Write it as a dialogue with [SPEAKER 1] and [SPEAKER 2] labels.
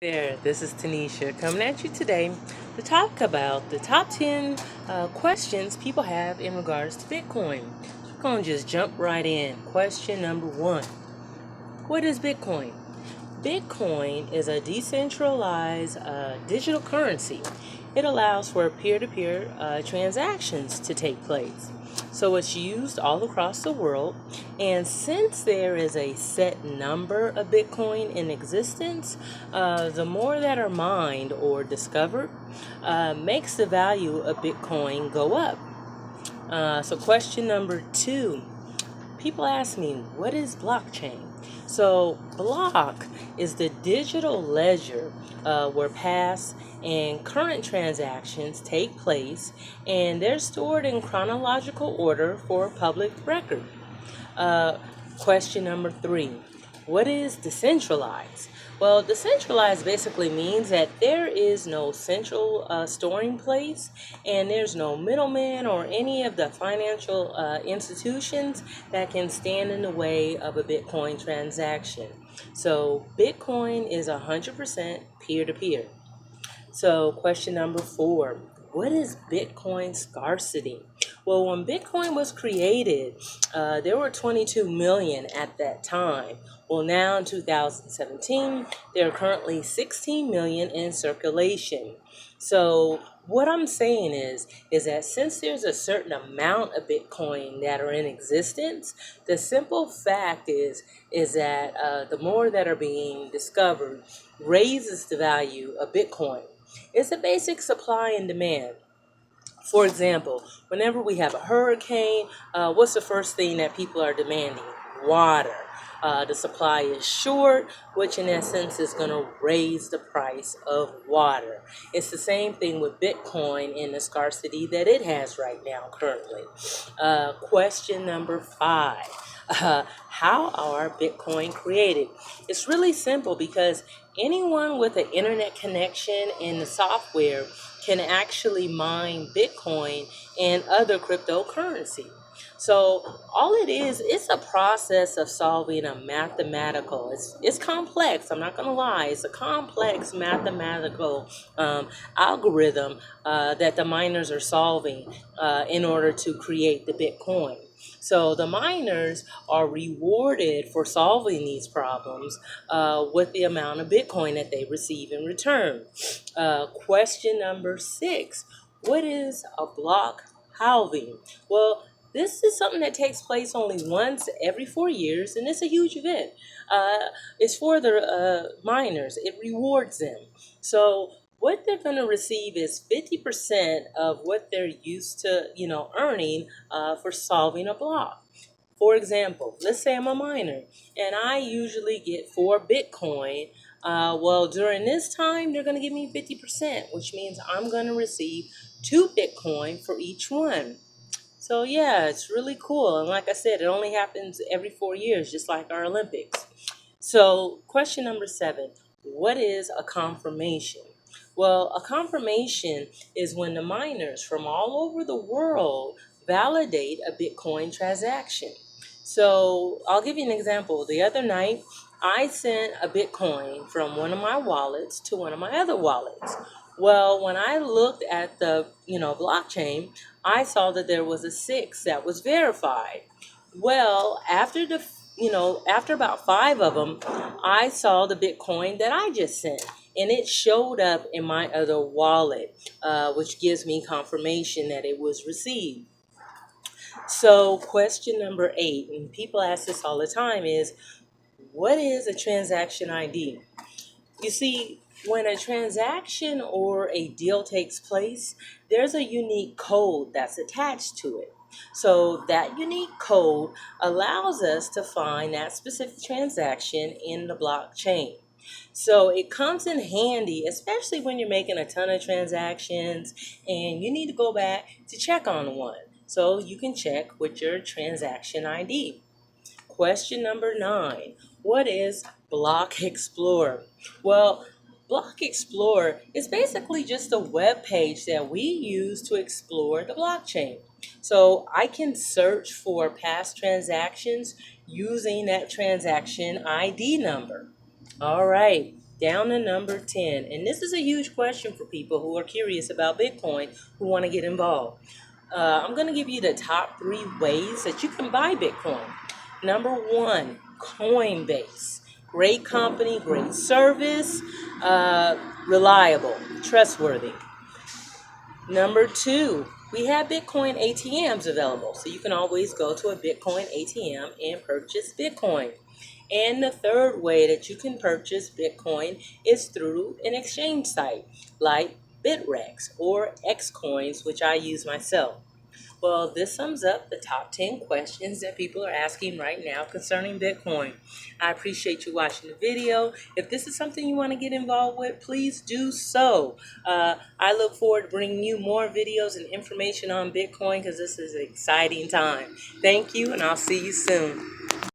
[SPEAKER 1] There, this is Tanisha coming at you today to talk about the top 10 questions people have in regards to Bitcoin. So we're going to just jump right in. Question number one. What is Bitcoin? Bitcoin is a decentralized digital currency. It allows for peer to peer transactions to take place. So it's used all across the world. And since there is a set number of Bitcoin in existence, the more that are mined or discovered makes the value of Bitcoin go up. So, question number two. People ask me, what is blockchain? So, block is the digital ledger where past and current transactions take place, and they're stored in chronological order for public record. Uh, Question number three. What is decentralized? Well, decentralized basically means that there is no central storing place and there's no middleman or any of the financial institutions that can stand in the way of a Bitcoin transaction. So, Bitcoin is 100% peer to peer. So, question number four. What is Bitcoin scarcity? Well, when Bitcoin was created, there were 22 million at that time. Well, now in 2017, there are currently 16 million in circulation. So, what I'm saying is that since there's a certain amount of Bitcoin that are in existence, the simple fact is that the more that are being discovered raises the value of Bitcoin. It's a basic supply and demand. For example, whenever we have a hurricane, what's the first thing that people are demanding? Water. The supply is short, which in essence is going to raise the price of water. It's the same thing with Bitcoin in the scarcity that it has right now, currently. Question number five. How are Bitcoin created? It's really simple because anyone with an internet connection and the software can actually mine Bitcoin and other cryptocurrency. So all it is, it's a process of solving a mathematical. It's complex. I'm not gonna lie. It's a complex mathematical algorithm that the miners are solving in order to create the Bitcoin. So the miners are rewarded for solving these problems with the amount of Bitcoin that they receive in return. Question number six. What is a block halving? Well, this is something that takes place only once every 4 years, and it's a huge event. It's for the miners. It rewards them. So what they're going to receive is 50% of what they're used to, earning for solving a block. For example, let's say I'm a miner and I usually get 4 Bitcoin. Well, during this time, they're going to give me 50%, which means I'm going to receive 2 Bitcoin for each one. So, yeah, it's really cool. And like I said, it only happens every 4 years, just like our Olympics. So, question number seven. What is a confirmation? Well, a confirmation is when the miners from all over the world validate a Bitcoin transaction. So, I'll give you an example. The other night, I sent a Bitcoin from one of my wallets to one of my other wallets. Well, when I looked at the, blockchain, I saw that there was a 6 that was verified. Well, after about 5 of them, I saw the Bitcoin that I just sent, and it showed up in my other wallet, which gives me confirmation that it was received. So, question number 8, and people ask this all the time, is what is a transaction ID? You see, when a transaction or a deal takes place, there's a unique code that's attached to it. So that unique code allows us to find that specific transaction in the blockchain. So it comes in handy, especially when you're making a ton of transactions and you need to go back to check on one. So you can check with your transaction ID. Question number 9. What is Block Explorer? Well, Block Explorer is basically just a web page that we use to explore the blockchain. So I can search for past transactions using that transaction ID number. All right. down to number 10. And this is a huge question for people who are curious about Bitcoin, who want to get involved. I'm going to give you the top 3 ways that you can buy Bitcoin. Number 1, Coinbase. Great company, great service, reliable, trustworthy. Number 2, we have Bitcoin ATMs available. So you can always go to a Bitcoin ATM and purchase Bitcoin. And the third way that you can purchase Bitcoin is through an exchange site like Bitrex or Xcoins, which I use myself. Well, this sums up the top 10 questions that people are asking right now concerning Bitcoin. I appreciate you watching the video. If this is something you want to get involved with, please do so. I look forward to bringing you more videos and information on Bitcoin because this is an exciting time. Thank you, and I'll see you soon.